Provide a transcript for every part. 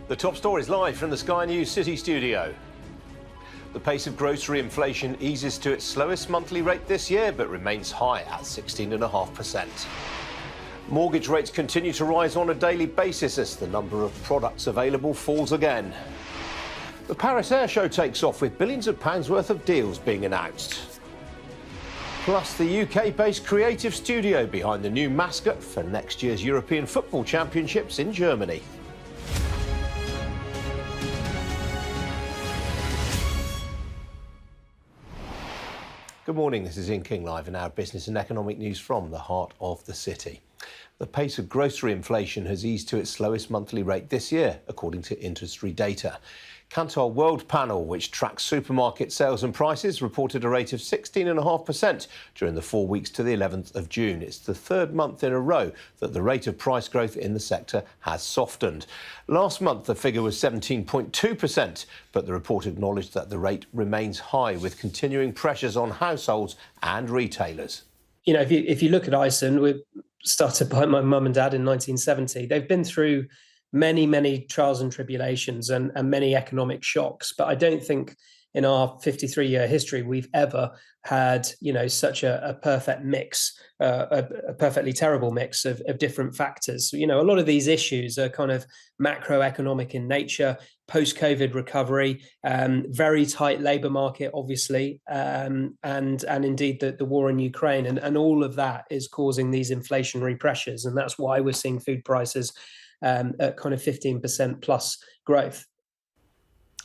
The top stories live from the Sky News City studio. The pace of grocery inflation eases to its slowest monthly rate this year, but remains high at 16.5%. Mortgage rates continue to rise on a daily basis as the number of products available falls again. The Paris Air Show takes off with billions of pounds worth of deals being announced. Plus, the UK-based creative studio behind the new mascot for next year's European Football Championships in Germany. Good morning, this is Ian King live in our business and economic news from the heart of the city. The pace of grocery inflation has eased to its slowest monthly rate this year, according to industry data. Kantar Worldpanel, which tracks supermarket sales and prices, reported a rate of 16.5% during the 4 weeks to the 11th of June. It's the third month in a row that the rate of price growth in the sector has softened. Last month, the figure was 17.2%, but the report acknowledged that the rate remains high, with continuing pressures on households and retailers. You know, if you look at Iceland, we started by my mum and dad in 1970. They've been through many trials and tribulations and many economic shocks. But I don't think in our 53-year history we've ever had, you know, such a perfect mix, a perfectly terrible mix of different factors. You know, a lot of these issues are kind of macroeconomic in nature, post-COVID recovery, very tight labour market, obviously, and indeed the war in Ukraine. And all of that is causing these inflationary pressures. And that's why we're seeing food prices at kind of 15% plus growth.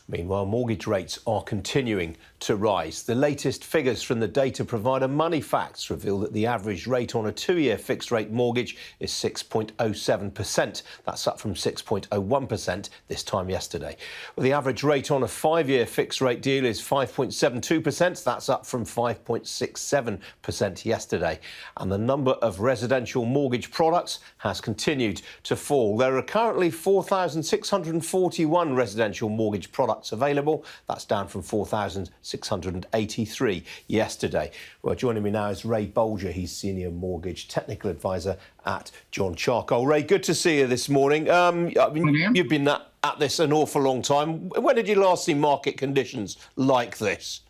Meanwhile, mortgage rates are continuing to rise. The latest figures from the data provider Moneyfacts reveal that the average rate on a 2-year fixed-rate mortgage is 6.07%. That's up from 6.01% this time yesterday. Well, the average rate on a 5-year fixed-rate deal is 5.72%. That's up from 5.67% yesterday. And the number of residential mortgage products has continued to fall. There are currently 4,641 residential mortgage products available. That's down from 4,683 yesterday. Well, joining me now is Ray Bolger. He's Senior Mortgage Technical Advisor at John Charcoal. Ray, good to see you this morning. You've been at this an awful long time. When did you last see market conditions like this?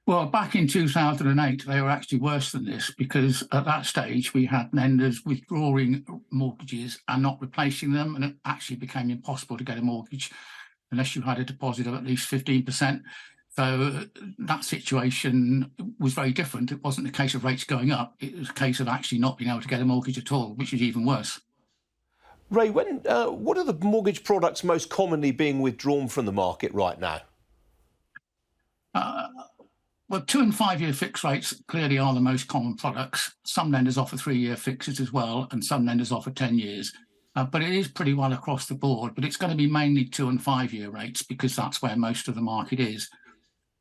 Well, back in 2008, they were actually worse than this, because at that stage we had lenders withdrawing mortgages and not replacing them, and it actually became impossible to get a mortgage unless you had a deposit of at least 15%. So that situation was very different. It wasn't a case of rates going up. It was a case of actually not being able to get a mortgage at all, which is even worse. Ray, what are the mortgage products most commonly being withdrawn from the market right now? Well, 2- and 5-year fixed rates clearly are the most common products. Some lenders offer 3-year fixes as well, and some lenders offer 10 years. But it is pretty well across the board, but it's going to be mainly 2- and 5-year rates, because that's where most of the market is.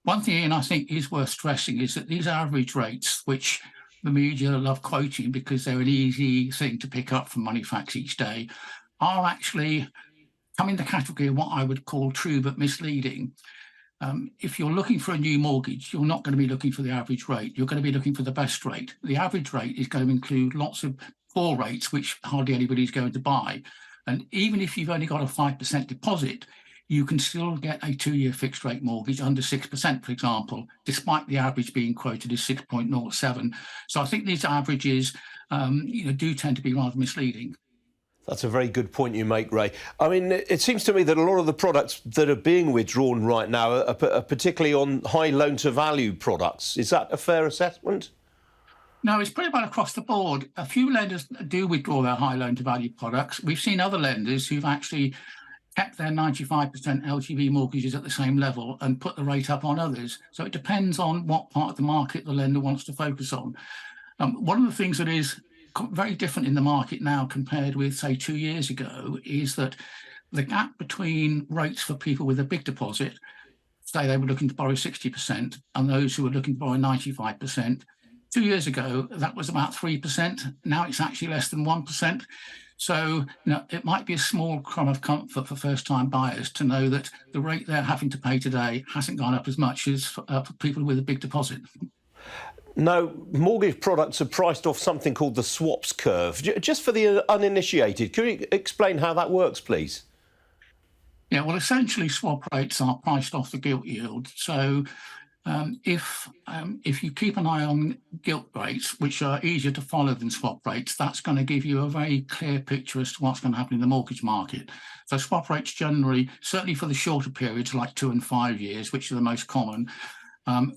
One thing, Ian, I think is worth stressing is that these average rates, which the media love quoting because they're an easy thing to pick up from Moneyfacts each day, are actually come in the category of what I would call true but misleading. If you're looking for a new mortgage, you're not going to be looking for the average rate. You're going to be looking for the best rate. The average rate is going to include lots of poor rates, which hardly anybody's going to buy. And even if you've only got a 5% deposit, you can still get a 2-year fixed rate mortgage under 6%, for example, despite the average being quoted as 6.07. So I think these averages do tend to be rather misleading. That's a very good point you make, Ray. I mean, it seems to me that a lot of the products that are being withdrawn right now are particularly on high loan-to-value products. Is that a fair assessment? No, it's pretty well across the board. A few lenders do withdraw their high loan-to-value products. We've seen other lenders who've actually kept their 95% LTV mortgages at the same level and put the rate up on others. So it depends on what part of the market the lender wants to focus on. One of the things that is very different in the market now compared with, say, 2 years ago, is that the gap between rates for people with a big deposit, say they were looking to borrow 60%, and those who were looking to borrow 95%, 2 years ago, that was about 3%. Now it's actually less than 1%. So it might be a small crumb of comfort for first-time buyers to know that the rate they're having to pay today hasn't gone up as much as for people with a big deposit. Now, mortgage products are priced off something called the swaps curve. Just for the uninitiated, can you explain how that works, please? Yeah, well, essentially, swap rates are priced off the gilt yield. So if you keep an eye on gilt rates, which are easier to follow than swap rates, that's going to give you a very clear picture as to what's going to happen in the mortgage market. So swap rates generally, certainly for the shorter periods like 2 and 5 years, which are the most common,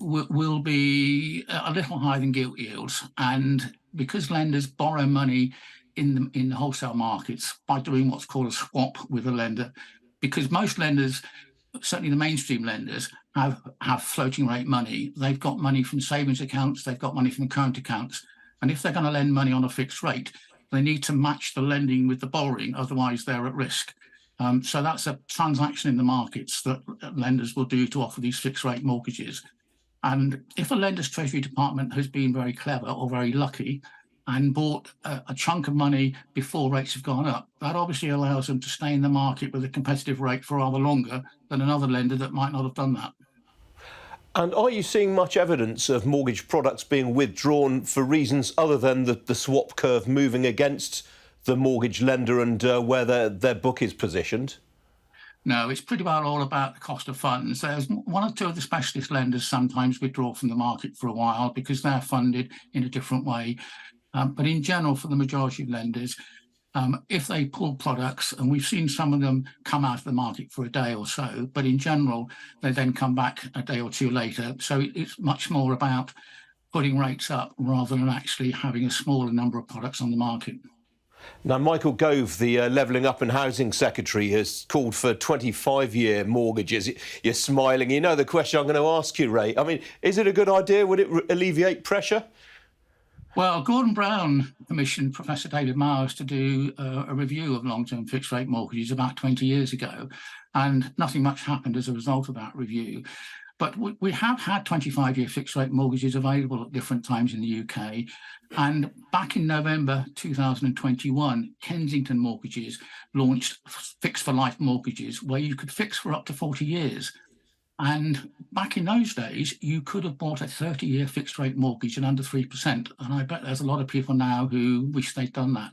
will be a little higher than gilt yields. And because lenders borrow money in the wholesale markets by doing what's called a swap with a lender, because most lenders, certainly the mainstream lenders, have floating rate money. They've got money from savings accounts, they've got money from current accounts. And if they're going to lend money on a fixed rate, they need to match the lending with the borrowing, otherwise they're at risk. So that's a transaction in the markets that lenders will do to offer these fixed rate mortgages. And if a lender's treasury department has been very clever or very lucky and bought a chunk of money before rates have gone up, that obviously allows them to stay in the market with a competitive rate for rather longer than another lender that might not have done that. And are you seeing much evidence of mortgage products being withdrawn for reasons other than the swap curve moving against the mortgage lender and where their book is positioned? No, it's pretty well all about the cost of funds. There's one or two of the specialist lenders sometimes withdraw from the market for a while because they're funded in a different way. But in general, for the majority of lenders, if they pull products, and we've seen some of them come out of the market for a day or so, but in general, they then come back a day or two later. So it's much more about putting rates up rather than actually having a smaller number of products on the market. Now, Michael Gove, the Levelling Up and Housing Secretary, has called for 25-year mortgages. You're smiling. You know the question I'm going to ask you, Ray. I mean, is it a good idea? Would it alleviate pressure? Well, Gordon Brown commissioned Professor David Mowers to do a review of long-term fixed-rate mortgages about 20 years ago, and nothing much happened as a result of that review. But we have had 25-year fixed-rate mortgages available at different times in the UK. And back in November 2021, Kensington Mortgages launched Fix for Life mortgages, where you could fix for up to 40 years. And back in those days, you could have bought a 30-year fixed-rate mortgage at under 3%. And I bet there's a lot of people now who wish they'd done that.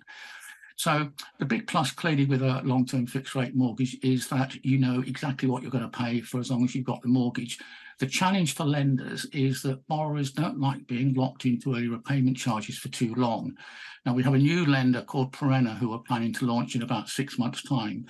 So the big plus clearly with a long-term fixed-rate mortgage is that you know exactly what you're going to pay for as long as you've got the mortgage. The challenge for lenders is that borrowers don't like being locked into early repayment charges for too long. Now, we have a new lender called Perenna who are planning to launch in about 6 months' time.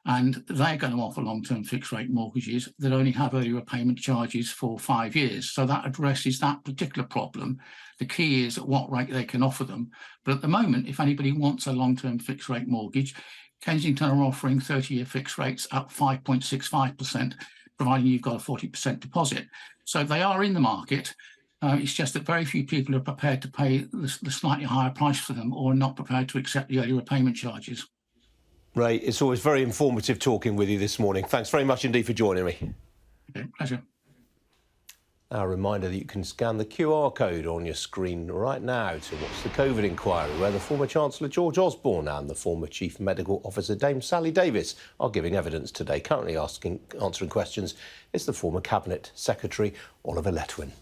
And they're going to offer long-term fixed-rate mortgages that only have early repayment charges for 5 years. So that addresses that particular problem. The key is at what rate they can offer them. But at the moment, if anybody wants a long-term fixed-rate mortgage, Kensington are offering 30-year fixed rates at 5.65%, providing you've got a 40% deposit. So they are in the market. It's just that very few people are prepared to pay the slightly higher price for them or are not prepared to accept the early repayment charges. Ray, it's always very informative talking with you this morning. Thanks very much indeed for joining me. Okay, pleasure. A reminder that you can scan the QR code on your screen right now to watch the COVID inquiry, where the former Chancellor George Osborne and the former Chief Medical Officer Dame Sally Davis are giving evidence today. Currently answering questions is the former Cabinet Secretary Oliver Letwin.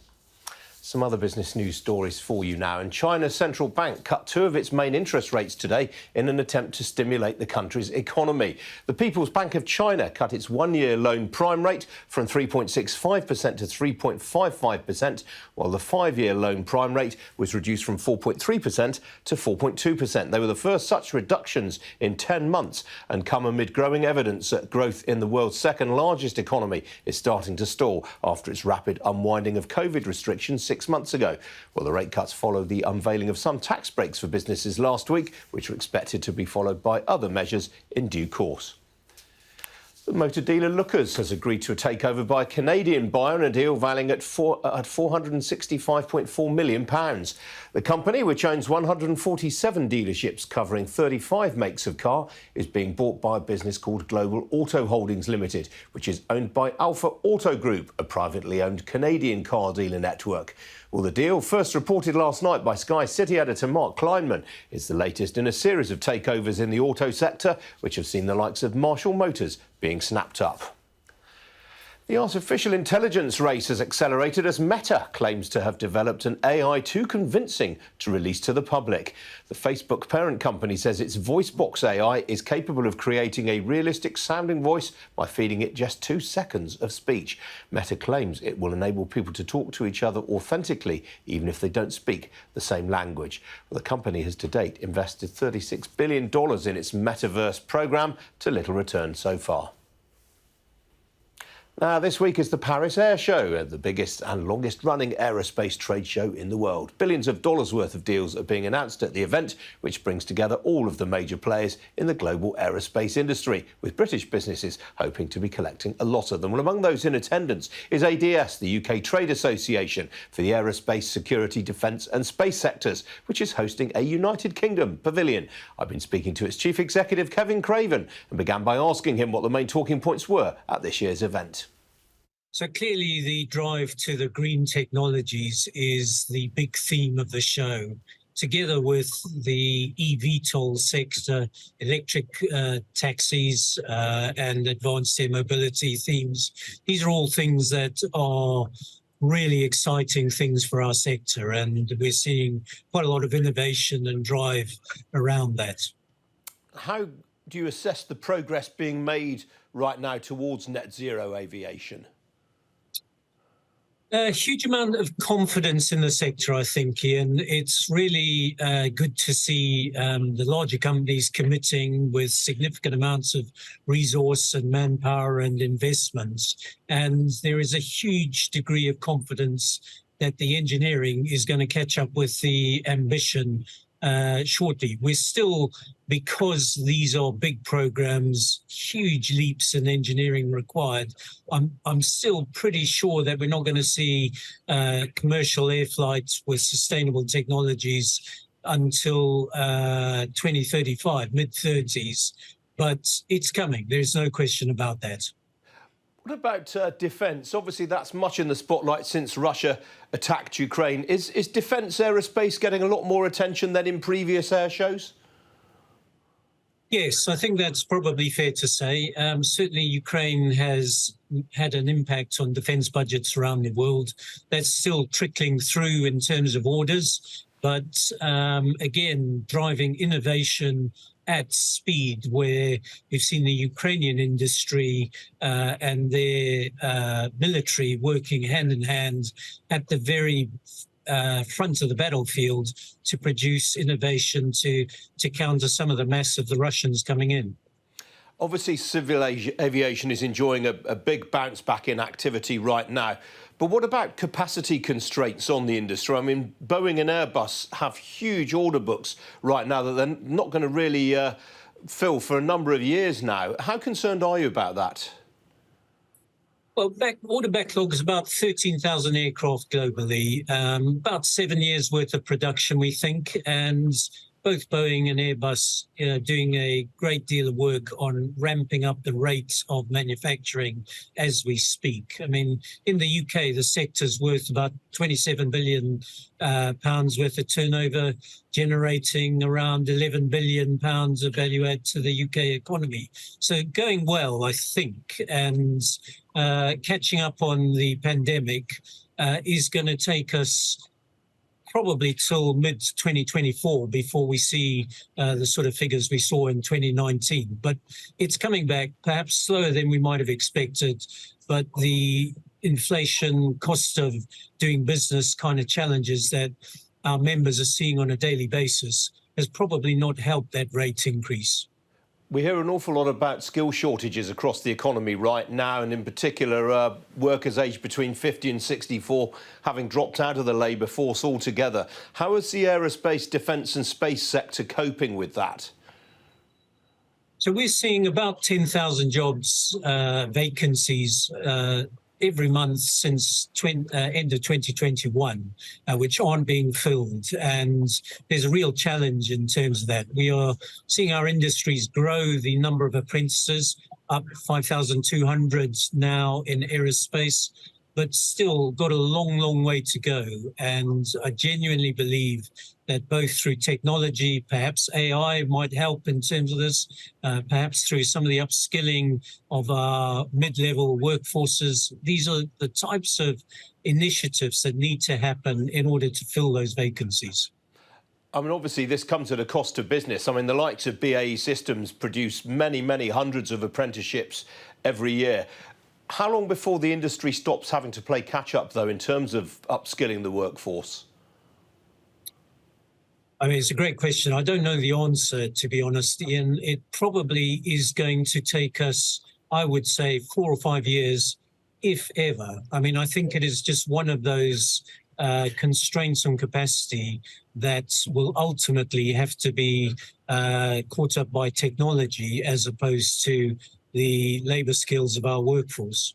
Some other business news stories for you now. And China's central bank cut 2 of its main interest rates today in an attempt to stimulate the country's economy. The People's Bank of China cut its 1-year loan prime rate from 3.65% to 3.55%, while the 5-year loan prime rate was reduced from 4.3% to 4.2%. They were the first such reductions in 10 months and come amid growing evidence that growth in the world's second largest economy is starting to stall after its rapid unwinding of COVID restrictions 6 months ago. Well, the rate cuts followed the unveiling of some tax breaks for businesses last week, which are expected to be followed by other measures in due course. The motor dealer Lookers has agreed to a takeover by a Canadian buyer in a deal valuing at £465.4 million. The company, which owns 147 dealerships covering 35 makes of car, is being bought by a business called Global Auto Holdings Limited, which is owned by Alpha Auto Group, a privately owned Canadian car dealer network. Well, the deal, first reported last night by Sky City editor Mark Kleinman, is the latest in a series of takeovers in the auto sector, which have sseen the likes of Marshall Motors being snapped up. The artificial intelligence race has accelerated as Meta claims to have developed an AI too convincing to release to the public. The Facebook parent company says its VoiceBox AI is capable of creating a realistic sounding voice by feeding it just 2 seconds of speech. Meta claims it will enable people to talk to each other authentically, even if they don't speak the same language. Well, the company has to date invested $36 billion in its metaverse program, to little return so far. Now, this week is the Paris Air Show, the biggest and longest-running aerospace trade show in the world. Billions of dollars worth of deals are being announced at the event, which brings together all of the major players in the global aerospace industry, with British businesses hoping to be collecting a lot of them. Well, among those in attendance is ADS, the UK Trade Association for the Aerospace, Security, Defence and Space sectors, which is hosting a United Kingdom pavilion. I've been speaking to its chief executive, Kevin Craven, and began by asking him what the main talking points were at this year's event. So clearly the drive to the green technologies is the big theme of the show, together with the eVTOL sector, electric taxis and advanced air mobility themes. These are all things that are really exciting things for our sector, and we're seeing quite a lot of innovation and drive around that. How do you assess the progress being made right now towards net zero aviation? A huge amount of confidence in the sector, I think, Ian. It's really good to see the larger companies committing with significant amounts of resource and manpower and investments. And there is a huge degree of confidence that the engineering is going to catch up with the ambition shortly. We're still, because these are big programs, huge leaps in engineering required, I'm still pretty sure that we're not going to see commercial air flights with sustainable technologies until 2035, mid-30s. But it's coming. There's no question about that. What about defence? Obviously, that's much in the spotlight since Russia attacked Ukraine. Is defence aerospace getting a lot more attention than in previous air shows? Yes, I think that's probably fair to say. Certainly, Ukraine has had an impact on defence budgets around the world. That's still trickling through in terms of orders. But again, driving innovation at speed, where you've seen the Ukrainian industry and their military working hand in hand at the very front of the battlefield to produce innovation to counter some of the mess of the Russians coming in. Obviously, civil aviation is enjoying a big bounce back in activity right now. But what about capacity constraints on the industry? I mean, Boeing and Airbus have huge order books right now that they're not going to really fill for a number of years now. How concerned are you about that? Well, order backlog is about 13,000 aircraft globally, about 7 years worth of production, we think, and both Boeing and Airbus doing a great deal of work on ramping up the rate of manufacturing as we speak. I mean, in the UK, the sector's worth about £27 billion worth of turnover, generating around £11 billion of value add to the UK economy. So going well, I think, and catching up on the pandemic is going to take us probably till mid-2024 before we see the sort of figures we saw in 2019. But it's coming back, perhaps slower than we might have expected, but the inflation, cost of doing business kind of challenges that our members are seeing on a daily basis has probably not helped that rate increase. We hear an awful lot about skill shortages across the economy right now, and in particular workers aged between 50 and 64 having dropped out of the labour force altogether. How is the aerospace, defence and space sector coping with that? So we're seeing about 10,000 jobs, vacancies every month since end of 2021, which aren't being filled. And there's a real challenge in terms of that. We are seeing our industries grow the number of apprentices, up 5,200 now in aerospace. but still got a long, long way to go. And I genuinely believe that both through technology, perhaps AI might help in terms of this, perhaps through some of the upskilling of our mid-level workforces. These are the types of initiatives that need to happen in order to fill those vacancies. I mean, obviously, this comes at a cost to business. I mean, the likes of BAE Systems produce many, many hundreds of apprenticeships every year. How long before the industry stops having to play catch-up, though, in terms of upskilling the workforce? I mean, it's a great question. I don't know the answer, to be honest, Ian. It probably is going to take us, I would say, 4 or 5 years, if ever. I mean, I think it is just one of those constraints on capacity that will ultimately have to be caught up by technology as opposed to the labour skills of our workforce.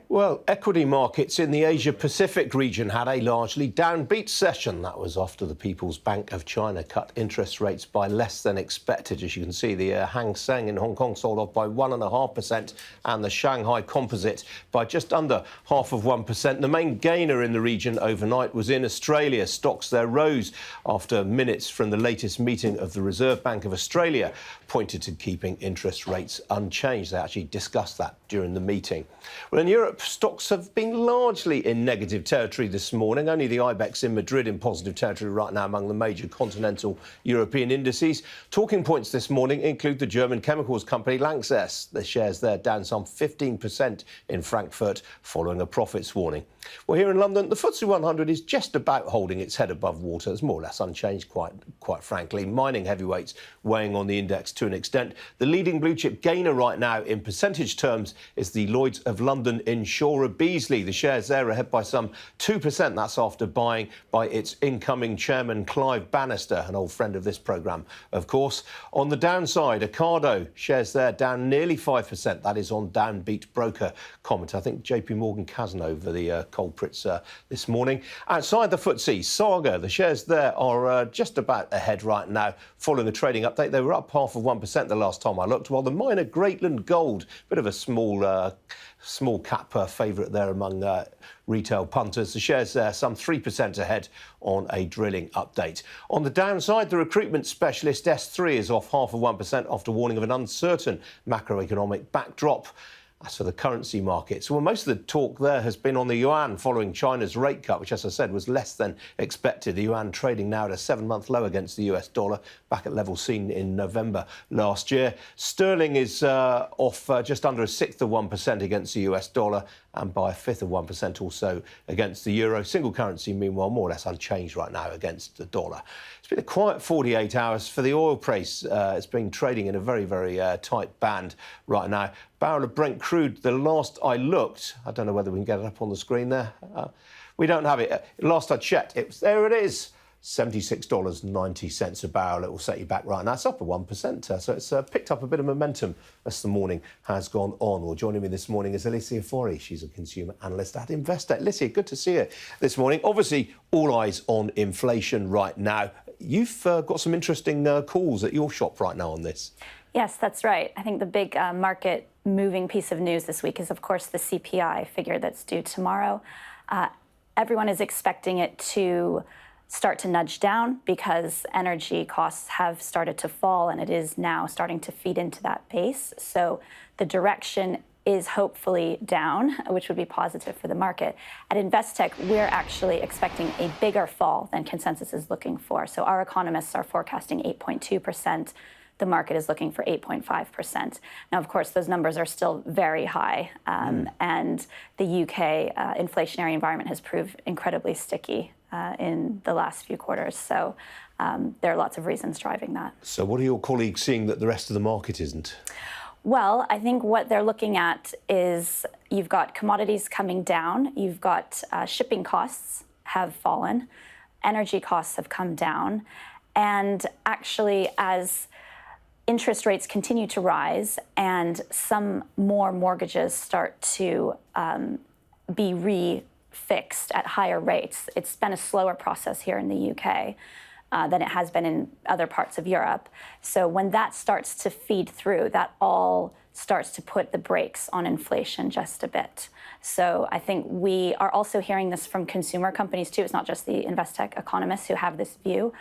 Well, equity markets in the Asia-Pacific region had a largely downbeat session. That was after the People's Bank of China cut interest rates by less than expected. As you can see, the Hang Seng in Hong Kong sold off by 1.5% and the Shanghai Composite by just under 0.5%. The main gainer in the region overnight was in Australia. Stocks there rose after minutes from the latest meeting of the Reserve Bank of Australia pointed to keeping interest rates unchanged. They actually discussed that during the meeting. Well, in Europe, stocks have been largely in negative territory this morning. Only the IBEX in Madrid in positive territory right now among the major continental European indices. Talking points this morning include the German chemicals company Lanxess. The shares there down some 15% in Frankfurt following a profits warning. Well, here in London, the FTSE 100 is just about holding its head above water. It's more or less unchanged, quite frankly. Mining heavyweights weighing on the index to an extent. The leading blue chip gainer right now in percentage terms is the Lloyd's of London insurer Beazley. The shares there are ahead by some 2%. That's after buying by its incoming chairman, Clive Bannister, an old friend of this programme, of course. On the downside, Ocado shares there down nearly 5%. That is on downbeat broker comment. I think JP Morgan Cazenove, the culprits this morning. Outside the FTSE, Saga, the shares there are just about ahead right now following a trading update. They were up 0.5% the last time I looked, while the miner Greatland Gold, bit of a small cap favourite there among retail punters. The shares there some 3% ahead on a drilling update. On the downside, the recruitment specialist S3 is off 0.5% after warning of an uncertain macroeconomic backdrop. As for the currency markets, well, most of the talk there has been on the yuan following China's rate cut, which, as I said, was less than expected. The yuan trading now at a 7-month low against the US dollar, back at levels seen in November last year. Sterling is off just under 1/6 against the US dollar and by 1/5 also against the euro. Single currency, meanwhile, more or less unchanged right now against the dollar. It's been a quiet 48 hours for the oil price. It's been trading in a very, very tight band right now. Barrel of Brent crude, the last I looked, I don't know whether we can get it up on the screen there. We don't have it. Last I checked, there it is. $76.90 a barrel. It will set you back right now. It's up at 1%. So it's picked up a bit of momentum as the morning has gone on. Well, joining me this morning is Alicia Forey. She's a consumer analyst at Investec. Alicia, good to see you this morning. Obviously, all eyes on inflation right now. You've got some interesting calls at your shop right now on this. Yes, that's right. I think the big market moving piece of news this week is, of course, the CPI figure that's due tomorrow. Everyone is expecting it to start to nudge down because energy costs have started to fall and it is now starting to feed into that base. So the direction is hopefully down, which would be positive for the market. At Investec, we're actually expecting a bigger fall than consensus is looking for. So our economists are forecasting 8.2%. The market is looking for 8.5%. Now, of course, those numbers are still very high, and the UK inflationary environment has proved incredibly sticky in the last few quarters. So there are lots of reasons driving that. So what are your colleagues seeing that the rest of the market isn't? Well, I think what they're looking at is you've got commodities coming down, you've got shipping costs have fallen, energy costs have come down, and actually as interest rates continue to rise and some more mortgages start to be refixed at higher rates. It's been a slower process here in the UK. than it has been in other parts of Europe. So when that starts to feed through, that all starts to put the brakes on inflation just a bit. So I think we are also hearing this from consumer companies too. It's not just the Investec economists who have this view.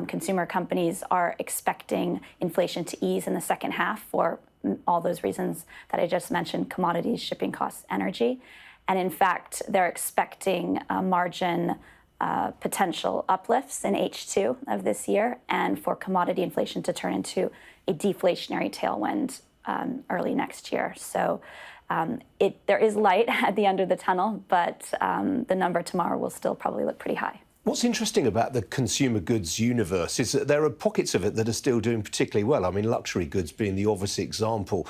Consumer companies are expecting inflation to ease in the second half for all those reasons that I just mentioned: commodities, shipping costs, energy. And in fact, they're expecting margin potential uplifts in H2 of this year, and for commodity inflation to turn into a deflationary tailwind early next year. So there is light at the end of the tunnel, but the number tomorrow will still probably look pretty high. What's interesting about the consumer goods universe is that there are pockets of it that are still doing particularly well. I mean, luxury goods being the obvious example.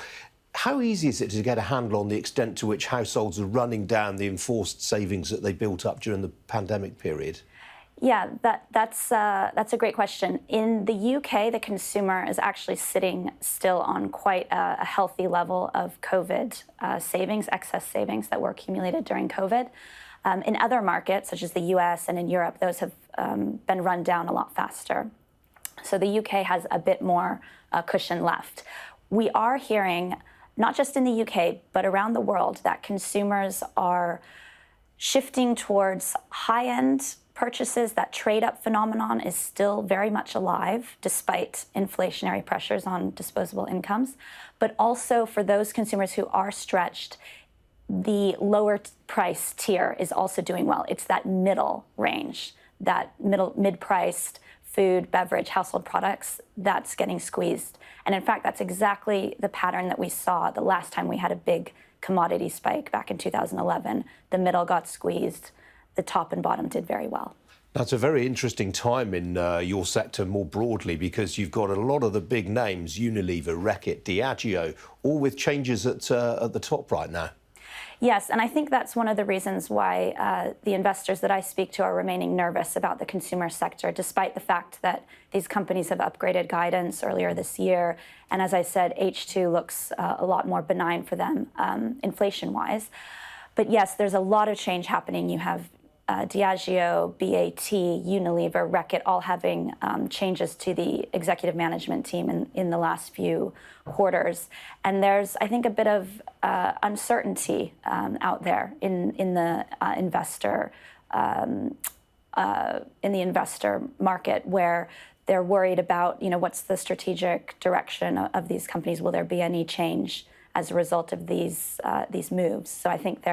How easy is it to get a handle on the extent to which households are running down the enforced savings that they built up during the pandemic period? Yeah, that's a great question. In the UK, the consumer is actually sitting still on quite a healthy level of COVID savings, excess savings that were accumulated during COVID. In other markets, such as the US and in Europe, those have been run down a lot faster. So the UK has a bit more cushion left. We are hearing, not just in the UK, but around the world, that consumers are shifting towards high-end purchases. That trade-up phenomenon is still very much alive, despite inflationary pressures on disposable incomes. But also for those consumers who are stretched, the lower price tier is also doing well. It's that middle range, that mid-priced food, beverage, household products, that's getting squeezed. And in fact, that's exactly the pattern that we saw the last time we had a big commodity spike back in 2011. The middle got squeezed, the top and bottom did very well. That's a very interesting time in your sector more broadly, because you've got a lot of the big names, Unilever, Reckitt, Diageo, all with changes at the top right now. Yes, and I think that's one of the reasons why the investors that I speak to are remaining nervous about the consumer sector, despite the fact that these companies have upgraded guidance earlier this year. And as I said, H2 looks a lot more benign for them, inflation-wise. But yes, there's a lot of change happening. You have Diageo, BAT, Unilever, Reckitt, all having changes to the executive management team in the last few quarters. And there's, I think, a bit of uncertainty out there in the investor market, where they're worried about, what's the strategic direction of these companies? Will there be any change as a result of these moves? So I think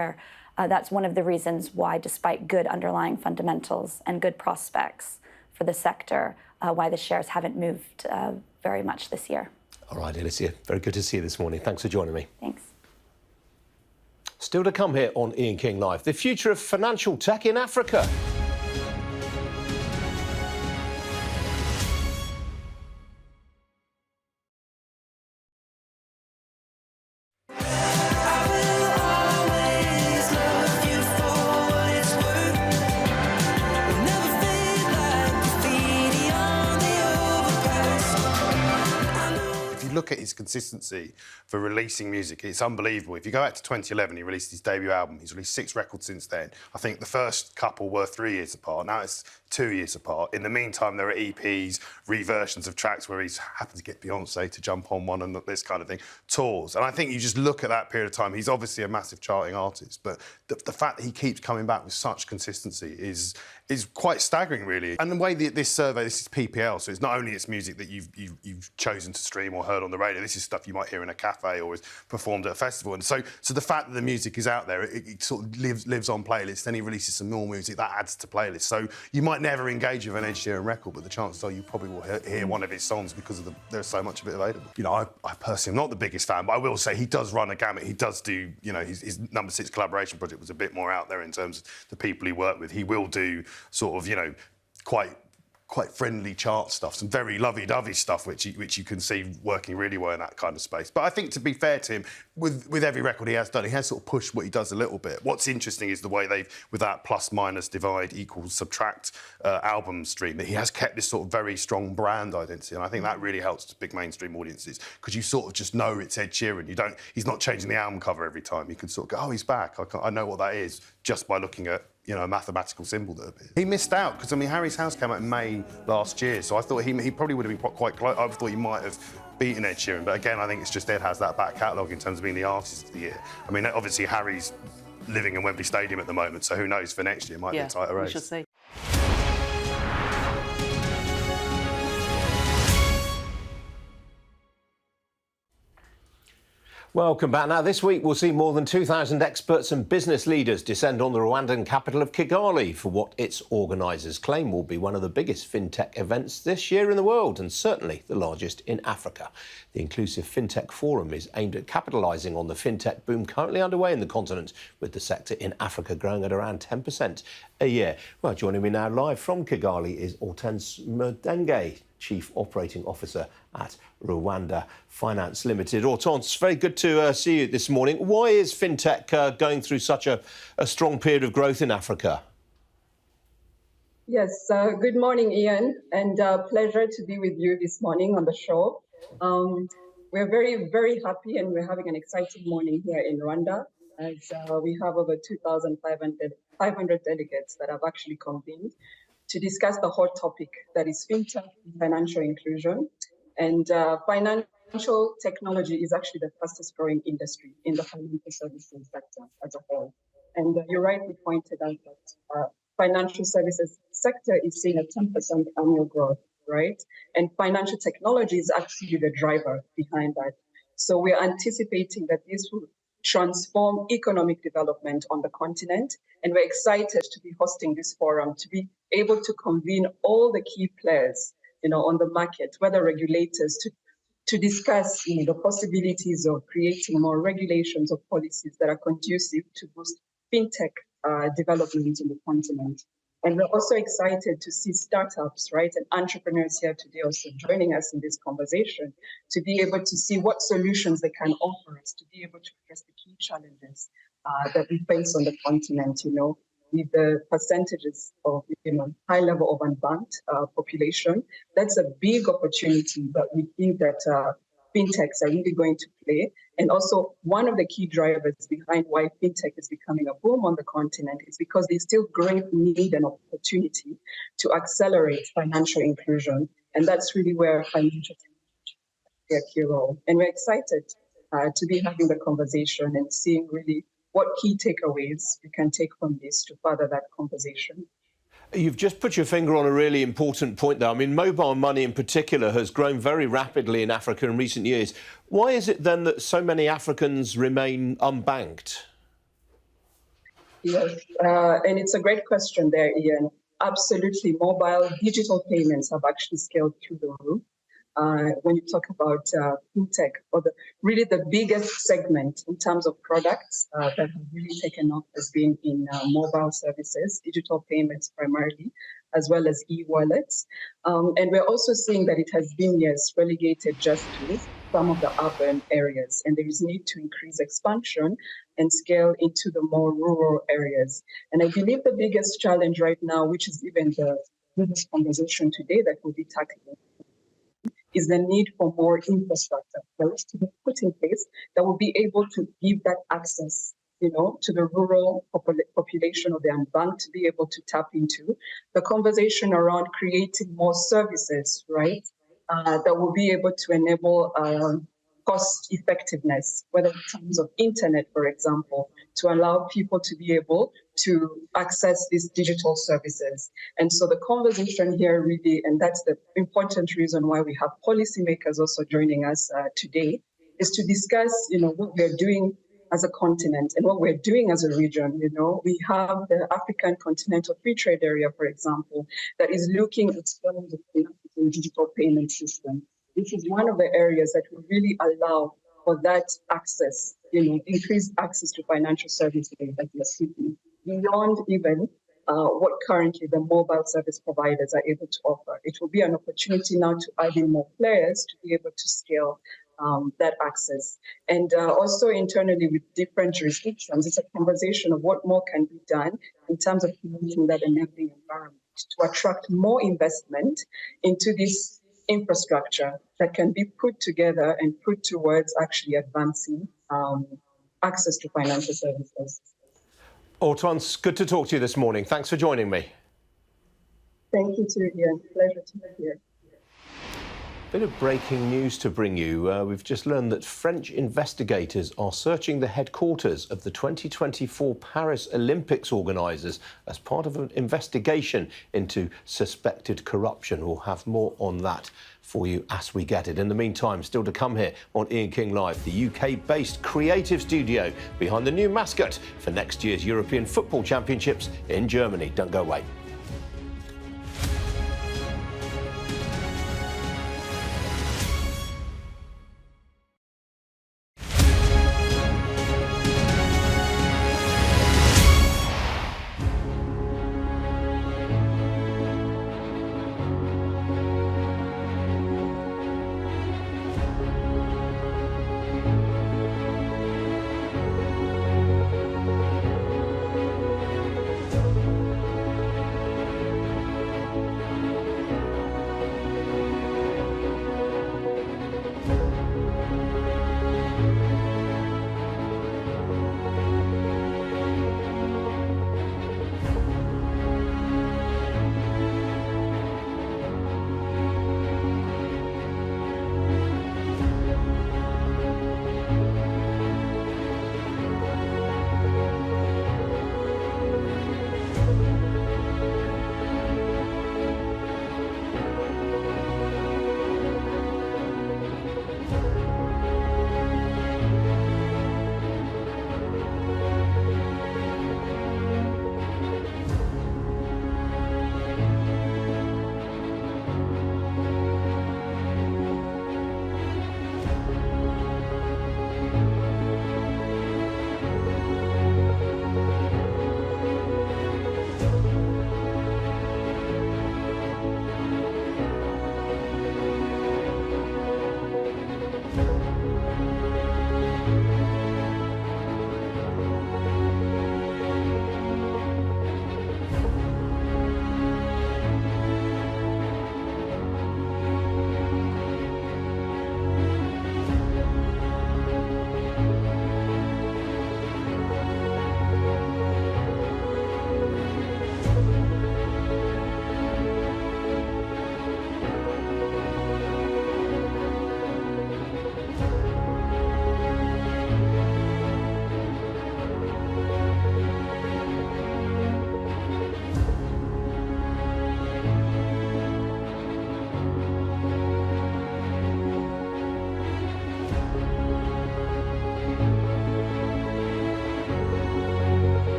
that's one of the reasons why, despite good underlying fundamentals and good prospects for the sector, why the shares haven't moved very much this year. All right, Alicia, very good to see you this morning. Thanks for joining me. Thanks. Still to come here on Ian King Live, the future of financial tech in Africa. Look at his consistency for releasing music. It's unbelievable. If you go back to 2011, he released his debut album. He's released 6 records since then. I think the first couple were 3 years apart. Now it's 2 years apart. In the meantime, there are EPs, reversions of tracks where he's happened to get Beyonce to jump on one and this kind of thing, tours. And I think you just look at that period of time, he's obviously a massive charting artist, but the fact that he keeps coming back with such consistency is quite staggering, really. And the way this survey, this is PPL, so it's not only it's music that you've chosen to stream or heard on the radio, this is stuff you might hear in a cafe or is performed at a festival. And so the fact that the music is out there, it sort of lives on playlists, then he releases some more music, that adds to playlists. So you might never engage with an Ed Sheeran record, but the chances are you probably will hear one of his songs because there's so much of it available. I personally am not the biggest fan, but I will say he does run a gamut. He does do, his number 6 collaboration project was a bit more out there in terms of the people he worked with. He will do sort of, quite friendly chart stuff, some very lovey-dovey stuff, which you can see working really well in that kind of space. But I think, to be fair to him, with every record he has done, he has sort of pushed what he does a little bit. What's interesting is the way with that plus, minus, divide, equals, subtract album stream, that he has kept this sort of very strong brand identity, and I think that really helps to big mainstream audiences, because you sort of just know it's Ed Sheeran. He's not changing the album cover every time. You can sort of go, oh, he's back. I know what that is, just by looking at a mathematical symbol that appears. He missed out because, I mean, Harry's House came out in May last year, so I thought he probably would have been quite close. I thought he might have beaten Ed Sheeran, but again, I think it's just Ed has that back catalogue in terms of being the artist of the year. I mean, obviously Harry's living in Wembley Stadium at the moment, so who knows, for next year might be a tighter race. We shall see. Welcome back. Now, this week we'll see more than 2,000 experts and business leaders descend on the Rwandan capital of Kigali for what its organisers claim will be one of the biggest fintech events this year in the world, and certainly the largest in Africa. The Inclusive Fintech Forum is aimed at capitalising on the fintech boom currently underway in the continent, with the sector in Africa growing at around 10% a year. Well, joining me now live from Kigali is Hortense Mudenge, Chief Operating Officer at Rwanda Finance Limited. Hortense, very good to see you this morning. Why is fintech going through such a strong period of growth in Africa? Yes, good morning, Ian, and pleasure to be with you this morning on the show. We're very, very happy, and we're having an exciting morning here in Rwanda, as we have over 2,500 delegates that have actually convened to discuss the hot topic that is fintech, financial inclusion. And financial technology is actually the fastest growing industry in the financial services sector as a whole. And you rightly pointed out that financial services sector is seeing a 10% annual growth, right? And financial technology is actually the driver behind that. So we're anticipating that this will transform economic development on the continent. And we're excited to be hosting this forum, to be able to convene all the key players, on the market, whether regulators, to discuss, the possibilities of creating more regulations or policies that are conducive to boost fintech development in the continent. And we're also excited to see startups, right, and entrepreneurs here today also joining us in this conversation, to be able to see what solutions they can offer us, to be able to address the key challenges that we face on the continent, with the percentages of, high level of unbanked population. That's a big opportunity that we think that fintechs are really going to play. And also one of the key drivers behind why fintech is becoming a boom on the continent is because there's still great need and opportunity to accelerate financial inclusion. And that's really where financial technology plays a key role. And we're excited to be having the conversation and seeing really what key takeaways we can take from this to further that conversation. You've just put your finger on a really important point there. I mean, mobile money in particular has grown very rapidly in Africa in recent years. Why is it then that so many Africans remain unbanked? Yes, and it's a great question there, Ian. Absolutely, mobile digital payments have actually scaled through the roof. When you talk about fintech, or really the biggest segment in terms of products that have really taken off has been in mobile services, digital payments primarily, as well as e-wallets. And we're also seeing that it has been, relegated just to some of the urban areas, and there is need to increase expansion and scale into the more rural areas. And I believe the biggest challenge right now, which is even the biggest conversation today that we'll be tackling, is the need for more infrastructure to be put in place that will be able to give that access, to the rural population of the unbanked to be able to tap into. The conversation around creating more services, right, that will be able to enable cost effectiveness, whether in terms of internet, for example, to allow people to be able to access these digital services. And so the conversation here really, and that's the important reason why we have policymakers also joining us today, is to discuss, what we're doing as a continent and what we're doing as a region. We have the African Continental Free Trade Area, for example, that is looking at exploring the digital payment system. This is one of the areas that will really allow for that access, increased access to financial services that we are seeking, beyond even what currently the mobile service providers are able to offer. It will be an opportunity now to add in more players to be able to scale that access. And also internally with different jurisdictions, it's a conversation of what more can be done in terms of creating that enabling environment to attract more investment into this infrastructure that can be put together and put towards actually advancing access to financial services. Hortense, good to talk to you this morning. Thanks for joining me. Thank you too, Ian. Pleasure to be here. Bit of breaking news to bring you. We've just learned that French investigators are searching the headquarters of the 2024 Paris Olympics organisers as part of an investigation into suspected corruption. We'll have more on that for you as we get it. In the meantime, still to come here on Ian King Live, the UK-based creative studio behind the new mascot for next year's European Football Championships in Germany. Don't go away.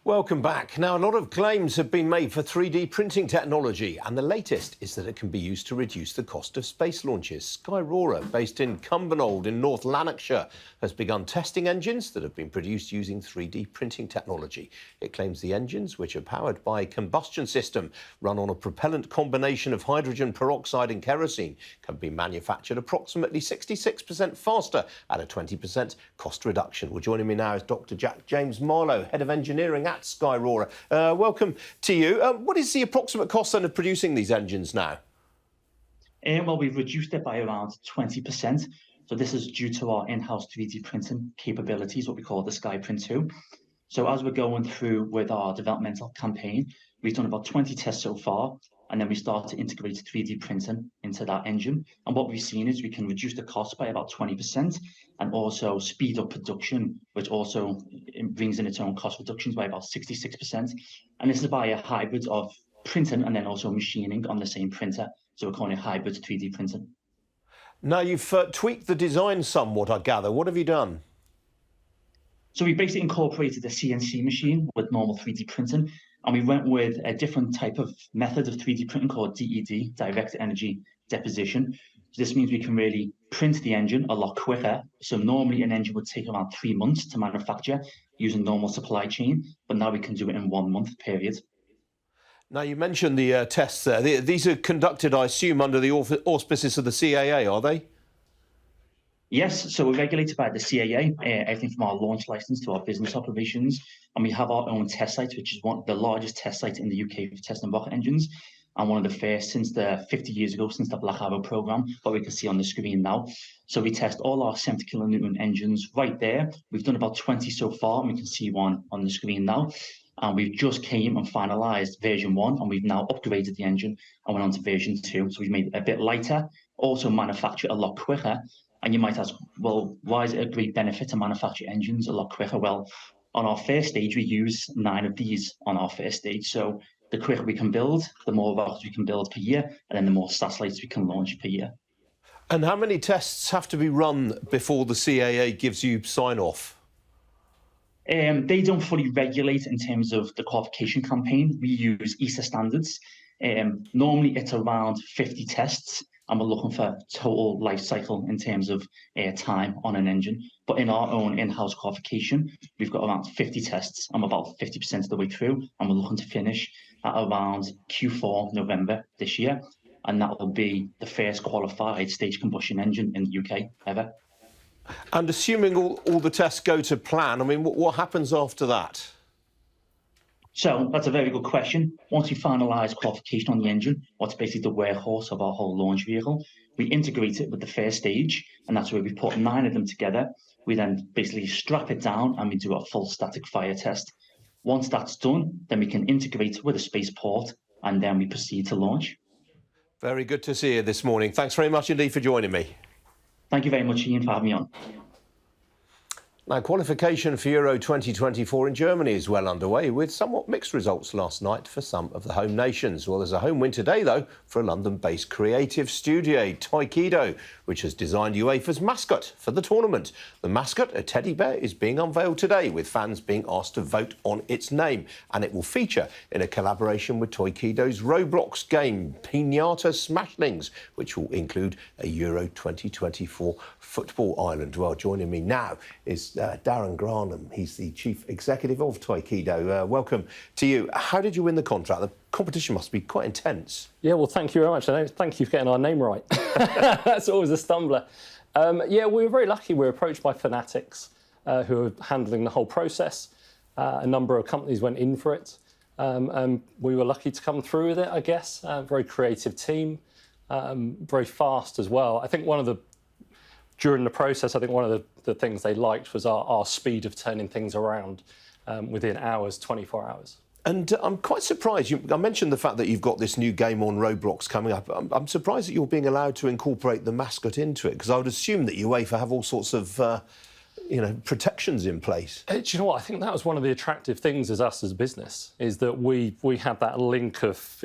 Welcome back. Now, a lot of claims have been made for 3D printing technology, and the latest is that it can be used to reduce the cost of space launches. Skyrora, based in Cumbernauld in North Lanarkshire, has begun testing engines that have been produced using 3D printing technology. It claims the engines, which are powered by a combustion system, run on a propellant combination of hydrogen peroxide and kerosene, can be manufactured approximately 66% faster at a 20% cost reduction. Well, joining me now is Dr. James Marlowe, Head of Engineering at Skyrora. Welcome to you. What is the approximate cost then of producing these engines now? Well, we've reduced it by around 20%. So this is due to our in-house 3D printing capabilities, what we call the SkyPrint 2. So as we're going through with our developmental campaign, we've done about 20 tests so far, and then we start to integrate 3D printing into that engine. And what we've seen is we can reduce the cost by about 20% and also speed up production, which also brings in its own cost reductions by about 66%. And this is by a hybrid of printing and then also machining on the same printer. So we're calling it hybrid 3D printing. Now, you've tweaked the design somewhat, I gather. What have you done? So we basically incorporated a CNC machine with normal 3D printing, And we went with a different type of method of 3D printing called DED, direct energy deposition. So this means we can really print the engine a lot quicker. So normally an engine would take around 3 months to manufacture using normal supply chain, but now we can do it in 1 month period. Now, you mentioned the tests there. These are conducted, I assume, under the auspices of the CAA, are they? Yes, so we're regulated by the CAA, everything from our launch license to our business operations. And we have our own test site, which is one of the largest test sites in the UK for testing rocket engines. And one of the first since 50 years ago, since the Black Arrow program, what we can see on the screen now. So we test all our 70 kilonewton engines right there. We've done about 20 so far, and we can see one on the screen now. And we've just came and finalized version 1, and we've now upgraded the engine and went on to version 2. So we've made it a bit lighter, also manufactured a lot quicker. And you might ask, well, why is it a great benefit to manufacture engines a lot quicker? Well, on our first stage, we use 9 of these on our first stage. So the quicker we can build, the more rockets we can build per year, and then the more satellites we can launch per year. And how many tests have to be run before the CAA gives you sign-off? They don't fully regulate in terms of the qualification campaign. We use ESA standards. Normally, it's around 50 tests, and we're looking for total life cycle in terms of time on an engine. But in our own in-house qualification, we've got around 50 tests. I'm about 50% of the way through, and we're looking to finish at around Q4 November this year. And that will be the first qualified stage combustion engine in the UK ever. And assuming all the tests go to plan, I mean, what happens after that? So that's a very good question. Once we finalise qualification on the engine, what's basically the workhorse of our whole launch vehicle, we integrate it with the first stage, and that's where we put 9 of them together. We then basically strap it down and we do a full static fire test. Once that's done, then we can integrate with a spaceport, and then we proceed to launch. Very good to see you this morning. Thanks very much indeed for joining me. Thank you very much, Ian, for having me on. Now, qualification for Euro 2024 in Germany is well underway, with somewhat mixed results last night for some of the home nations. Well, there's a home win today, though, for a London-based creative studio, Toikido, which has designed UEFA's mascot for the tournament. The mascot, a teddy bear, is being unveiled today, with fans being asked to vote on its name. And it will feature in a collaboration with Toikido's Roblox game, Pinata Smashlings, which will include a Euro 2024 football island. Well, joining me now is Darren Granham. He's the Chief Executive of Toikido. Welcome to you. How did you win the contract? The competition must be quite intense. Yeah, well, thank you very much. Thank you for getting our name right. That's always a stumbler. Yeah, we were very lucky. We were approached by Fanatics, who are handling the whole process. A number of companies went in for it. And we were lucky to come through with it, I guess. Very creative team, very fast as well. I think during the process, I think one of the things they liked was our speed of turning things around within hours, 24 hours. And I'm quite surprised. I mentioned the fact that you've got this new game on Roblox coming up. I'm surprised that you're being allowed to incorporate the mascot into it, because I would assume that UEFA have all sorts of protections in place. Do you know what? I think that was one of the attractive things as us as a business, is that we had that link of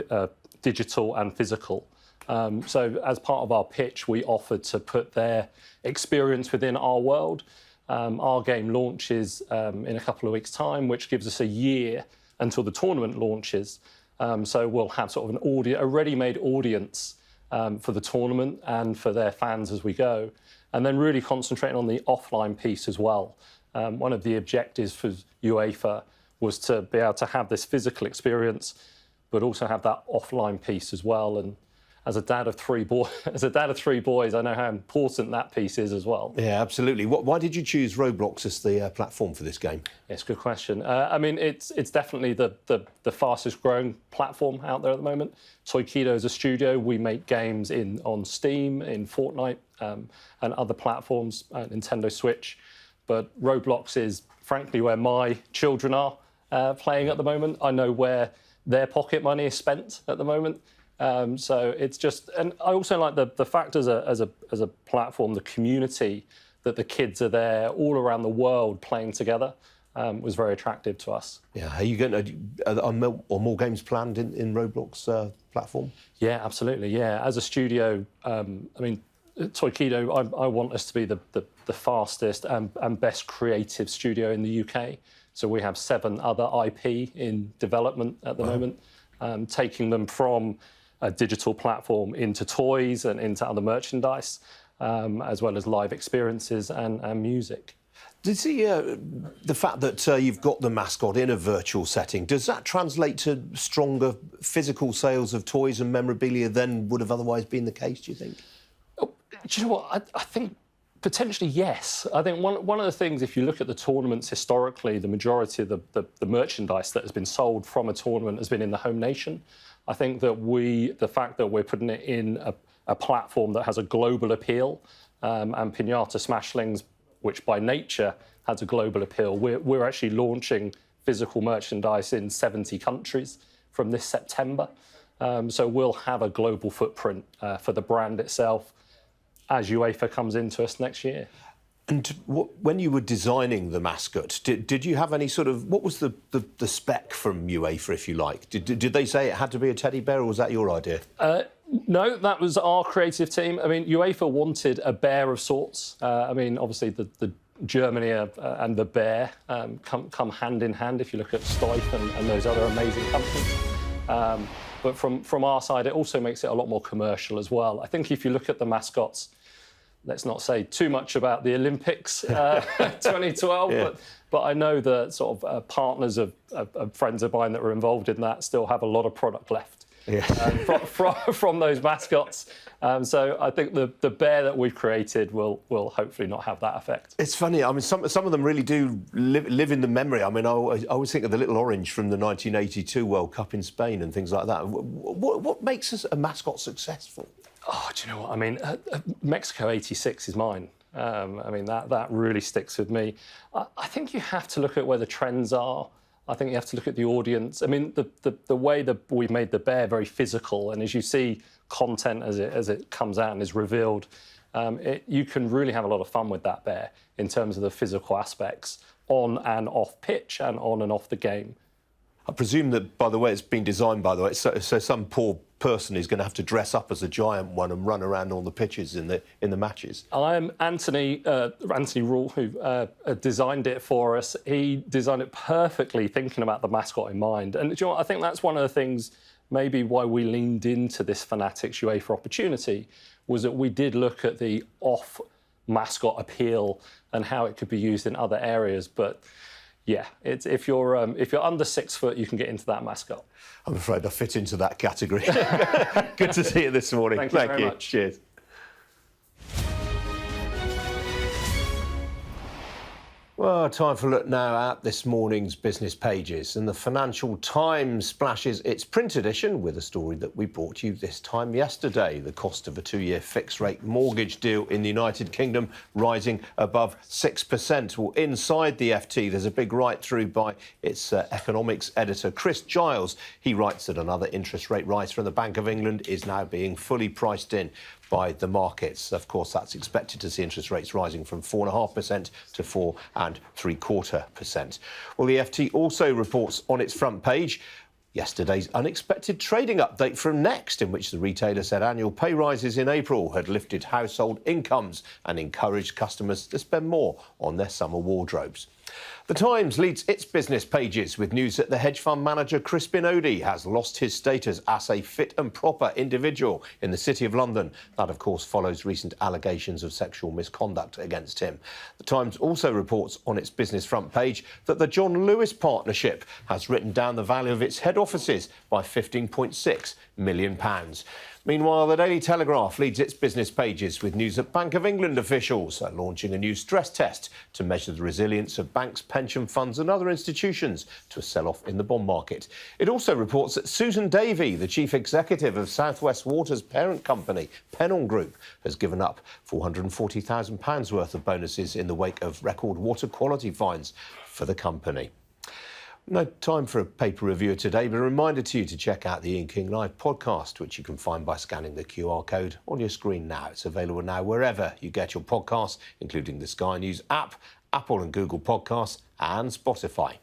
digital and physical. So as part of our pitch, we offered to put their experience within our world. Our game launches in a couple of weeks' time, which gives us a year until the tournament launches. So we'll have sort of a ready-made audience for the tournament and for their fans as we go. And then really concentrating on the offline piece as well. One of the objectives for UEFA was to be able to have this physical experience, but also have that offline piece as well. And as a dad of 3 boys, I know how important that piece is as well. Yeah, absolutely. Why did you choose Roblox as the platform for this game? It's a good question. I mean, it's definitely the fastest growing platform out there at the moment. Toikido is a studio. We make games on Steam, in Fortnite, and other platforms, Nintendo Switch. But Roblox is, frankly, where my children are playing at the moment. I know where their pocket money is spent at the moment. So it's just, and I also like the fact as a platform, the community, that the kids are there all around the world playing together, was very attractive to us. Yeah, are you going to are more games planned in Roblox platform? Yeah, absolutely. Yeah, as a studio, I mean, Toikido, I want us to be the fastest and best creative studio in the UK. So we have 7 other IP in development at the moment, taking them from a digital platform into toys and into other merchandise, as well as live experiences and music. Does the fact that you've got the mascot in a virtual setting, does that translate to stronger physical sales of toys and memorabilia than would have otherwise been the case, do you think? Oh, do you know what? I think potentially yes. I think one of the things, if you look at the tournaments historically, the majority of the merchandise that has been sold from a tournament has been in the home nation. I think that the fact that we're putting it in a platform that has a global appeal, and Pinata Smashlings, which by nature has a global appeal, we're actually launching physical merchandise in 70 countries from this September. So we'll have a global footprint for the brand itself as UEFA comes into us next year. And when you were designing the mascot, did you have any sort of... What was the spec from UEFA, if you like? Did they say it had to be a teddy bear, or was that your idea? No, that was our creative team. I mean, UEFA wanted a bear of sorts. I mean, obviously, the Germany and the bear come hand in hand if you look at Stoif and those other amazing companies. But from our side, it also makes it a lot more commercial as well. I think if you look at the mascots, let's not say too much about the Olympics 2012, yeah. but I know that sort of partners of friends of mine that were involved in that still have a lot of product left. Yeah. From those mascots. So I think the bear that we've created will hopefully not have that effect. It's funny, I mean, some of them really do live in the memory. I mean, I always think of the little orange from the 1982 World Cup in Spain and things like that. What makes a mascot successful? Oh, do you know what? I mean, Mexico 86 is mine. I mean, that really sticks with me. I think you have to look at where the trends are. I think you have to look at the audience. I mean, the way that we made the bear very physical, and as you see content as it comes out and is revealed, you can really have a lot of fun with that bear in terms of the physical aspects on and off pitch and on and off the game. I presume that, by the way, it's been designed, by the way, so some poor person is going to have to dress up as a giant one and run around on the pitches in the matches. I'm Anthony Rule, who designed it for us. He designed it perfectly, thinking about the mascot in mind. And do you know what? I think that's one of the things maybe why we leaned into this Fanatics UEFA opportunity, was that we did look at the off mascot appeal and how it could be used in other areas. But yeah, if you're under 6 foot, you can get into that mascot. I'm afraid I fit into that category. Good to see you this morning. Thank you very much. Cheers. Well, time for a look now at this morning's business pages. And the Financial Times splashes its print edition with a story that we brought you this time yesterday. The cost of a 2-year fixed-rate mortgage deal in the United Kingdom rising above 6%. Well, inside the FT, there's a big write-through by its economics editor, Chris Giles. He writes that another interest rate rise from the Bank of England is now being fully priced in by the markets. Of course, that's expected to see interest rates rising from 4.5% to 4.75%. Well, the FT also reports on its front page yesterday's unexpected trading update from Next, in which the retailer said annual pay rises in April had lifted household incomes and encouraged customers to spend more on their summer wardrobes. The Times leads its business pages with news that the hedge fund manager Crispin Odey has lost his status as a fit and proper individual in the City of London. That, of course, follows recent allegations of sexual misconduct against him. The Times also reports on its business front page that the John Lewis Partnership has written down the value of its head offices by £15.6 million. Meanwhile, the Daily Telegraph leads its business pages with news that Bank of England officials are launching a new stress test to measure the resilience of banks, pension funds and other institutions to a sell-off in the bond market. It also reports that Susan Davey, the chief executive of South West Water's parent company, Pennon Group, has given up £440,000 worth of bonuses in the wake of record water quality fines for the company. No time for a paper review today, but a reminder to you to check out the Ian King Live podcast, which you can find by scanning the QR code on your screen now. It's available now wherever you get your podcasts, including the Sky News app, Apple and Google Podcasts and Spotify.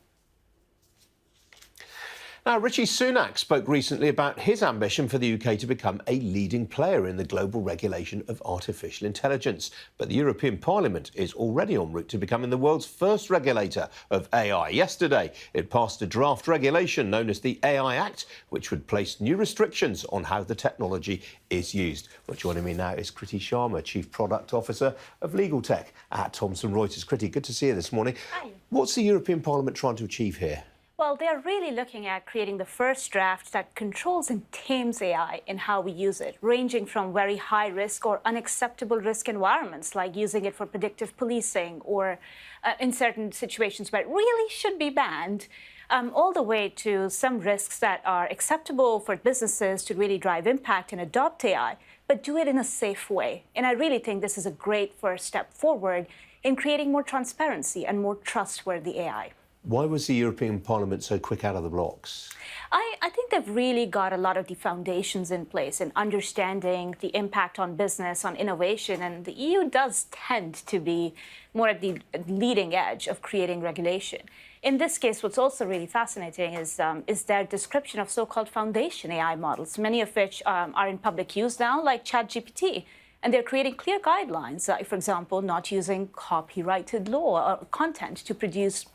Now, Rishi Sunak spoke recently about his ambition for the UK to become a leading player in the global regulation of artificial intelligence. But the European Parliament is already en route to becoming the world's first regulator of AI. Yesterday, it passed a draft regulation known as the AI Act, which would place new restrictions on how the technology is used. Well, joining me now is Kriti Sharma, Chief Product Officer of Legal Tech at Thomson Reuters. Kriti, good to see you this morning. Hi. What's the European Parliament trying to achieve here? Well, they're really looking at creating the first draft that controls and tames AI in how we use it, ranging from very high risk or unacceptable risk environments, like using it for predictive policing or in certain situations where it really should be banned, all the way to some risks that are acceptable for businesses to really drive impact and adopt AI, but do it in a safe way. And I really think this is a great first step forward in creating more transparency and more trustworthy AI. Why was the European Parliament so quick out of the blocks? I think they've really got a lot of the foundations in place in understanding the impact on business, on innovation, and the EU does tend to be more at the leading edge of creating regulation. In this case, what's also really fascinating is their description of so-called foundation AI models, many of which are in public use now, like ChatGPT. And they're creating clear guidelines, for example, not using copyrighted law or content to produce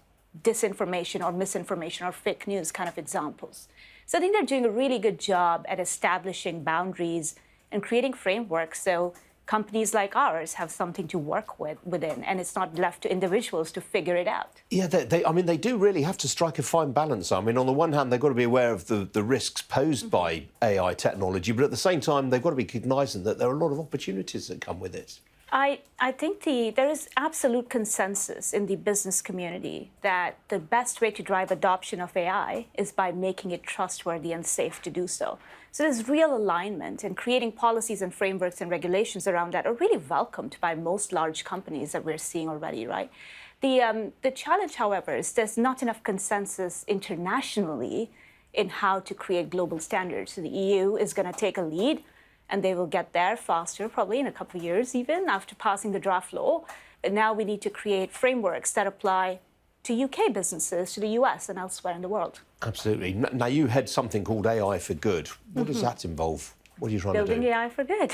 disinformation or misinformation or fake news kind of examples. So I think they're doing a really good job at establishing boundaries and creating frameworks so companies like ours have something to work within, and it's not left to individuals to figure it out. Yeah, they do really have to strike a fine balance. I mean, on the one hand, they've got to be aware of the risks posed by AI technology, but at the same time, they've got to be cognizant that there are a lot of opportunities that come with it. I think there is absolute consensus in the business community that the best way to drive adoption of AI is by making it trustworthy and safe to do so. So there's real alignment, and creating policies and frameworks and regulations around that are really welcomed by most large companies that we're seeing already, right? The challenge, however, is there's not enough consensus internationally in how to create global standards. So the EU is going to take a lead, and they will get there faster, probably in a couple of years even, after passing the draft law. But now we need to create frameworks that apply to UK businesses, to the US and elsewhere in the world. Absolutely. Now, you head something called AI for Good. What does that involve? What are you trying to do? Building AI for good.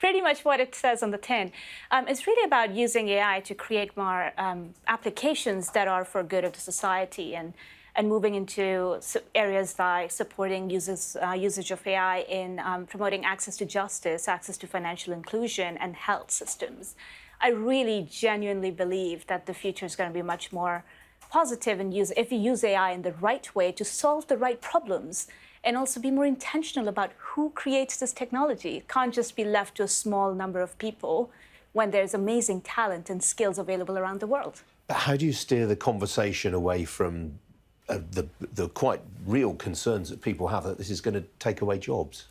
Pretty much what it says on the tin. It's really about using AI to create more applications that are for good of the society, and moving into areas like supporting usage of AI in promoting access to justice, access to financial inclusion, and health systems. I really genuinely believe that the future is going to be much more positive if you use AI in the right way to solve the right problems, and also be more intentional about who creates this technology. It can't just be left to a small number of people when there's amazing talent and skills available around the world. But how do you steer the conversation away from the quite real concerns that people have that this is going to take away jobs?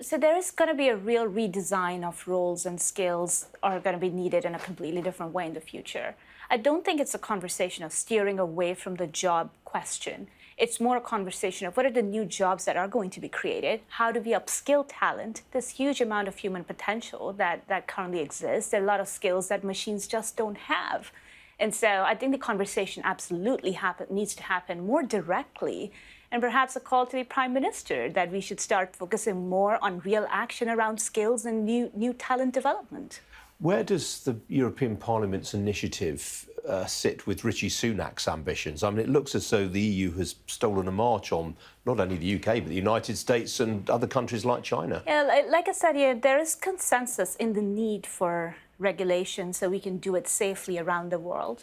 So there is going to be a real redesign of roles, and skills are going to be needed in a completely different way in the future. I don't think it's a conversation of steering away from the job question. It's more a conversation of what are the new jobs that are going to be created? How do we upskill talent? This huge amount of human potential that currently exists. There are a lot of skills that machines just don't have. And so I think the conversation absolutely needs to happen more directly, and perhaps a call to the Prime Minister that we should start focusing more on real action around skills and new talent development. Where does the European Parliament's initiative sit with Rishi Sunak's ambitions? I mean, it looks as though the EU has stolen a march on not only the UK, but the United States and other countries like China. Yeah, like I said, there is consensus in the need for regulation so we can do it safely around the world.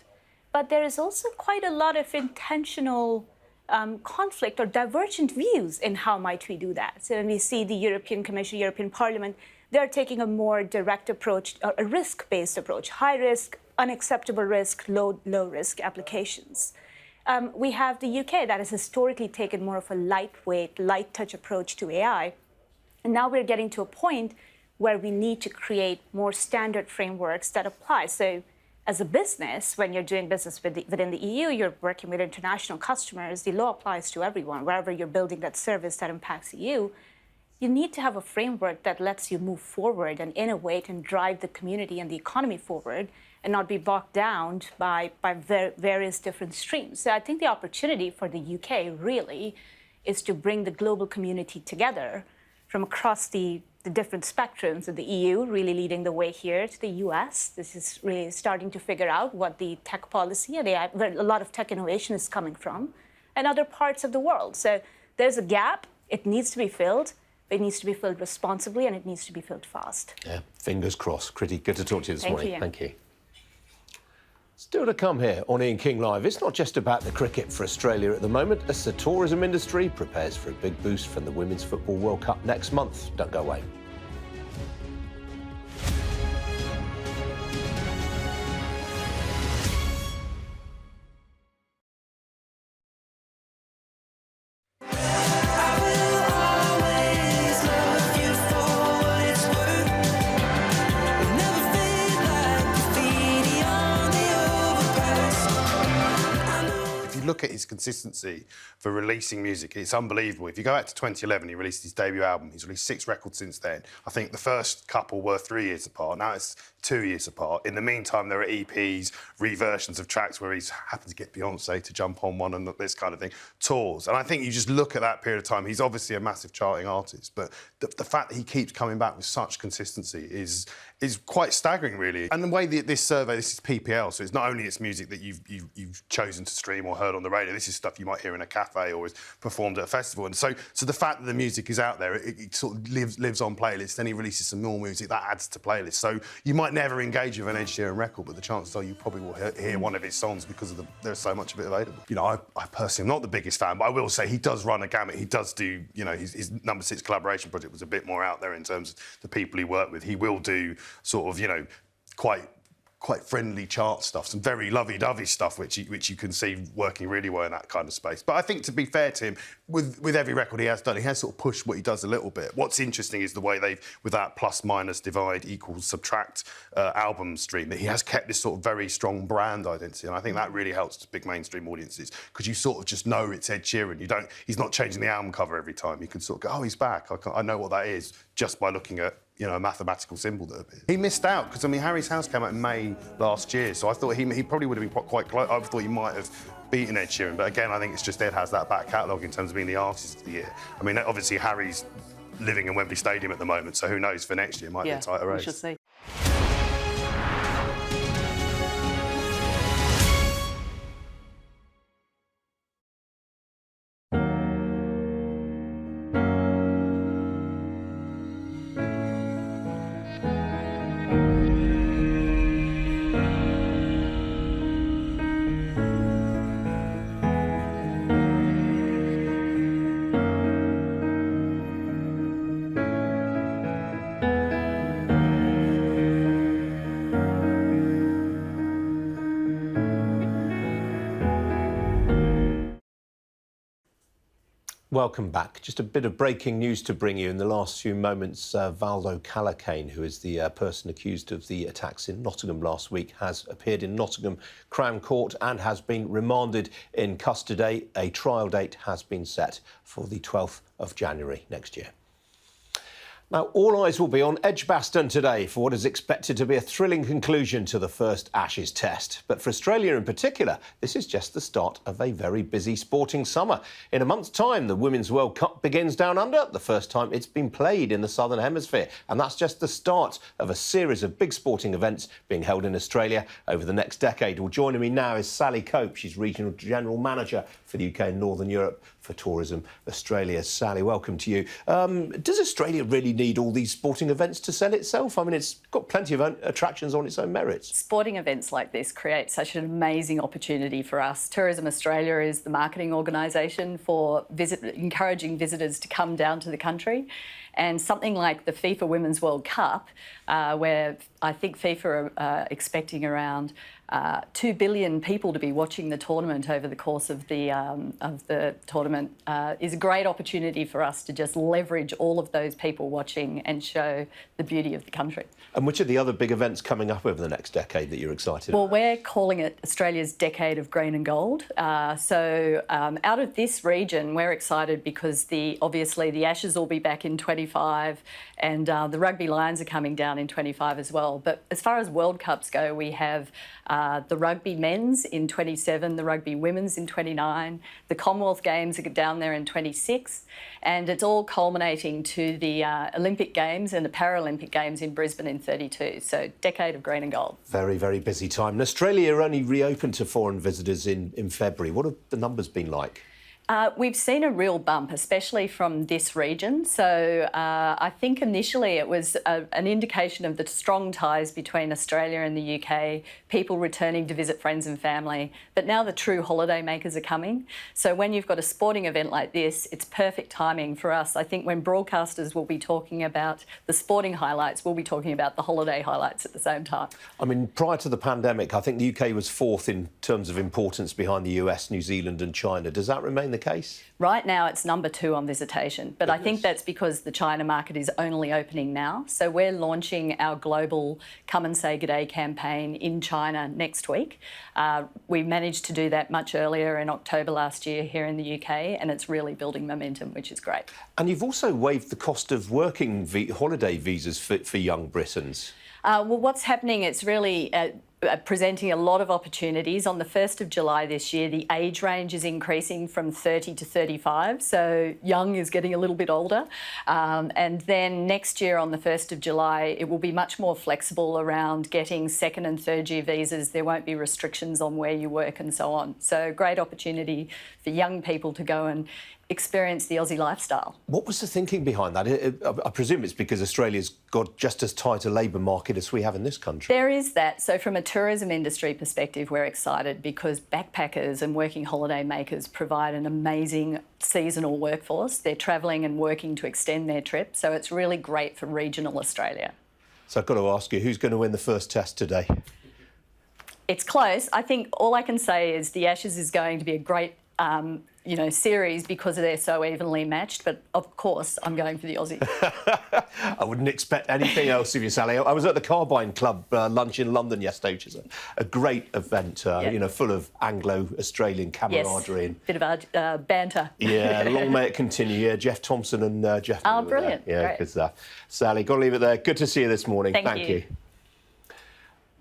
But there is also quite a lot of intentional conflict or divergent views in how might we do that. So when we see the European Commission, European Parliament, they're taking a more direct approach, a risk-based approach, high risk, unacceptable risk, low risk applications. We have the UK that has historically taken more of a lightweight, light touch approach to AI. And now we're getting to a point where we need to create more standard frameworks that apply. So as a business, when you're doing business within the EU, you're working with international customers, the law applies to everyone. Wherever you're building that service that impacts the EU, you need to have a framework that lets you move forward and innovate and drive the community and the economy forward and not be bogged down by various different streams. So I think the opportunity for the UK really is to bring the global community together from across the different spectrums of the EU, really leading the way here to the US. This is really starting to figure out what the tech policy and where a lot of tech innovation is coming from, and other parts of the world. So there's a gap. It needs to be filled. It needs to be filled responsibly, and it needs to be filled fast. Yeah, fingers crossed. Kriti, good to talk to you this morning. Thank you. Still to come here on Ian King Live. It's not just about the cricket for Australia at the moment, as the tourism industry prepares for a big boost from the Women's Football World Cup next month. Don't go away. Look at his consistency for releasing music. It's unbelievable. If you go back to 2011, he released his debut album. He's released 6 records since then. I think the first couple were 3 years apart. Now it's 2 years apart. In the meantime, there are EPs, reversions of tracks where he's happened to get Beyonce to jump on one and this kind of thing, tours. And I think you just look at that period of time. He's obviously a massive charting artist, but the fact that he keeps coming back with such consistency is quite staggering, really. And the way that this survey, this is PPL, so it's not only it's music that you've chosen to stream or heard on the radio. This is stuff you might hear in a cafe or is performed at a festival. And so the fact that the music is out there, it sort of lives on playlists. Then he releases some more music that adds to playlists. So you might never engage with an Ed Sheeran record, but the chances are you probably will hear one of his songs because there's so much of it available. You know, I personally am not the biggest fan, but I will say he does run a gamut. He does do, you know, his number 6 collaboration project was a bit more out there in terms of the people he worked with. He will do sort of, you know, quite friendly chart stuff, some very lovey-dovey stuff, which you can see working really well in that kind of space. But I think, to be fair to him, with every record he has done, he has sort of pushed what he does a little bit. What's interesting is the way they've, with that plus, minus, divide, equals, subtract album stream, that he has kept this sort of very strong brand identity, and I think that really helps big mainstream audiences, because you sort of just know it's Ed Sheeran. He's not changing the album cover every time. You can sort of go, oh, he's back. I know what that is just by looking at, you know, a mathematical symbol that appears. He missed out because, I mean, Harry's House came out in May last year, so I thought he probably would have been quite close. I thought he might have beaten Ed Sheeran, but again, I think it's just Ed has that back catalogue in terms of being the artist of the year. I mean, obviously Harry's living in Wembley Stadium at the moment, so who knows, for next year it might be a tighter race. We shall see. Welcome back. Just a bit of breaking news to bring you. In the last few moments, Valdo Calacane, who is the person accused of the attacks in Nottingham last week, has appeared in Nottingham Crown Court and has been remanded in custody. A trial date has been set for the 12th of January next year. Now, all eyes will be on Edgbaston today for what is expected to be a thrilling conclusion to the first Ashes test. But for Australia in particular, this is just the start of a very busy sporting summer. In a month's time, the Women's World Cup begins down under, the first time it's been played in the Southern Hemisphere. And that's just the start of a series of big sporting events being held in Australia over the next decade. Well, joining me now is Sally Cope. She's Regional General Manager for the UK and Northern Europe for Tourism Australia. Sally, welcome to you. Does Australia really need all these sporting events to sell itself? I mean, it's got plenty of attractions on its own merits. Sporting events like this create such an amazing opportunity for us. Tourism Australia is the marketing organisation for encouraging visitors to come down to the country. And something like the FIFA Women's World Cup, where I think FIFA are expecting around 2 billion people to be watching the tournament over the course of the tournament, is a great opportunity for us to just leverage all of those people watching and show the beauty of the country. And which are the other big events coming up over the next decade that you're excited about? Well, we're calling it Australia's Decade of Green and Gold. So out of this region, we're excited because obviously the Ashes will be back in 2024. 25, and the Rugby Lions are coming down in 25 as well. But as far as World Cups go, we have the Rugby Men's in 27, the Rugby Women's in 29, the Commonwealth Games are down there in 26, and it's all culminating to the Olympic Games and the Paralympic Games in Brisbane in 32. So decade of green and gold. Very, very busy time. And Australia only reopened to foreign visitors in February. What have the numbers been like? We've seen a real bump, especially from this region. So I think initially it was an indication of the strong ties between Australia and the UK, people returning to visit friends and family. But now the true holiday makers are coming. So when you've got a sporting event like this, it's perfect timing for us. I think when broadcasters will be talking about the sporting highlights, we'll be talking about the holiday highlights at the same time. I mean, prior to the pandemic, I think the UK was fourth in terms of importance behind the US, New Zealand and China. Does that remain the case? Right now, it's number 2 on visitation, but I think that's because the China market is only opening now. So we're launching our global Come and Say G'day campaign in China next week. We managed to do that much earlier in October last year here in the UK, and it's really building momentum, which is great. And you've also waived the cost of working holiday visas for young Britons. Well, what's happening, it's really presenting a lot of opportunities. On the 1st of July this year, the age range is increasing from 30 to 35, so young is getting a little bit older. And then next year on the 1st of July, it will be much more flexible around getting second and third year visas. There won't be restrictions on where you work and so on. So great opportunity for young people to go and experience the Aussie lifestyle. What was the thinking behind that? I presume it's because Australia's got just as tight a labour market as we have in this country. There is that. So from a tourism industry perspective, we're excited because backpackers and working holiday makers provide an amazing seasonal workforce. They're travelling and working to extend their trip. So it's really great for regional Australia. So I've got to ask you, who's going to win the first test today? It's close. I think all I can say is the Ashes is going to be a great series because they're so evenly matched. But of course, I'm going for the Aussies. I wouldn't expect anything else of you, Sally. I was at the Carbine Club lunch in London yesterday, which is a great event, full of Anglo-Australian camaraderie. Yes, bit of banter. Yeah, long may it continue. Yeah, Jeff Thompson and Jeff. Oh, brilliant. Yeah, good stuff. Sally, got to leave it there. Good to see you this morning. Thank you.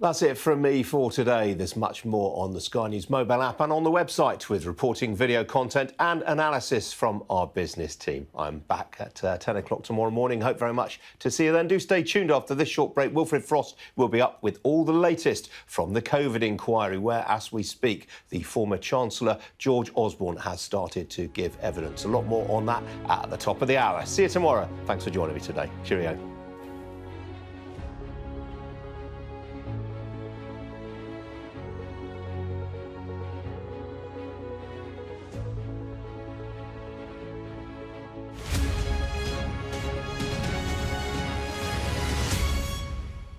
That's it from me for today. There's much more on the Sky News mobile app and on the website with reporting, video content and analysis from our business team. I'm back at 10 o'clock tomorrow morning. Hope very much to see you then. Do stay tuned after this short break. Wilfred Frost will be up with all the latest from the COVID inquiry where, as we speak, the former Chancellor, George Osborne, has started to give evidence. A lot more on that at the top of the hour. See you tomorrow. Thanks for joining me today. Cheerio.